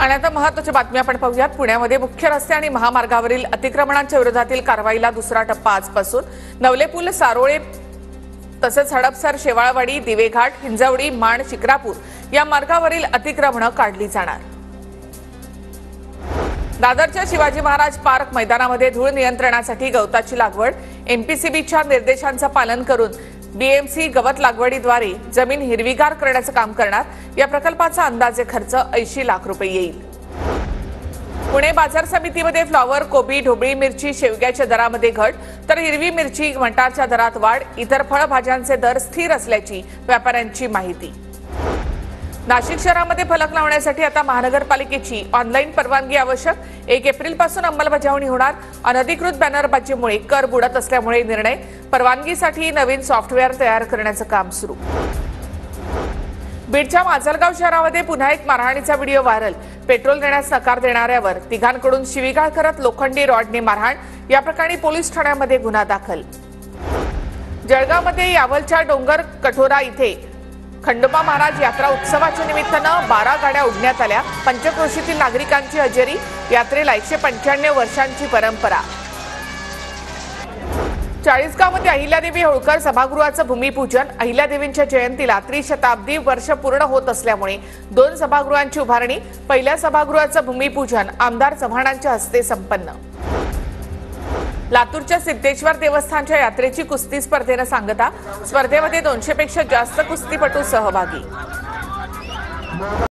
आणि आता महत्त्वाच्या बातम्या आपण पाहूयात। पुण्यामध्ये मुख्य रस्ते आणि महामार्गावरील अतिक्रमणांच्या विरोधातील कारवाईला दुसरा टप्पा आजपासून नवलेपूल सारोळे तसेच हडपसर शेवाळवाडी दिवेघाट हिंजवडी माण शिक्रापूर या मार्गावरील अतिक्रमणे काढली जाणार। दादरच्या शिवाजी महाराज पार्क मैदानामध्ये धूळ नियंत्रणासाठी गवताची लागवड एमपीसीबीच्या निर्देशांचं पालन करून बीएमसी गवत लागवडीद्वारे जमीन हिरवीगार करण्याचं काम करणार। या प्रकल्पाचा अंदाजे खर्च 80 लाख रुपये येईल। पुणे बाजार समितीमध्ये फ्लॉवर कोबी ढोबळी मिरची शेवग्याच्या दरामध्ये घट तर हिरवी मिरची मटारच्या दरात वाढ। इतर फळभाज्यांचे दर स्थिर असल्याची व्यापाऱ्यांची माहिती। नाशिक शहरामध्ये फलक लावण्यासाठी आता महानगरपालिकेची ऑनलाईन परवानगी आवश्यक। 1 एप्रिलपासून अंमलबजावणी होणार। अनधिकृत बॅनरबाजीमुळे कर बुडत असल्यामुळे निर्णय। परवानगीसाठी नवीन सॉफ्टवेअर तयार करण्याचं काम सुरू। बीडच्या माजलगाव शहरामध्ये पुन्हा एक मारहाणीचा व्हिडिओ व्हायरल। पेट्रोल देण्यास नकार देणाऱ्यावर तिघांकडून शिवीगाळ करत लोखंडी रॉडने मारहाण। या प्रकरणी पोलीस ठाण्यामध्ये गुन्हा दाखल। जळगावमध्ये यावलच्या डोंगर कठोरा इथे खंडोबा महाराज यात्रा उत्सवाच्या निमित्तानं 12 गाड्या उडण्यात आल्या। पंचक्रोशीतील नागरिकांची हजेरी। यात्रेला 195 वर्षांची परंपरा। चाळीसगावमध्ये अहिल्यादेवी होळकर सभागृहाचं भूमिपूजन। अहिल्यादेवींच्या जयंतीला त्रिशताब्दी वर्ष पूर्ण होत असल्यामुळे 2 सभागृहांची उभारणी। पहिल्या सभागृहाचं भूमिपूजन आमदार चव्हाणांच्या हस्ते संपन्न। लातूरच्या सिद्धेश्वर देवस्थानच्या यात्रेची कुस्ती स्पर्धेनं सांगता। स्पर्धेमध्ये 200 पेक्षा जास्त कुस्तीपटू सहभागी।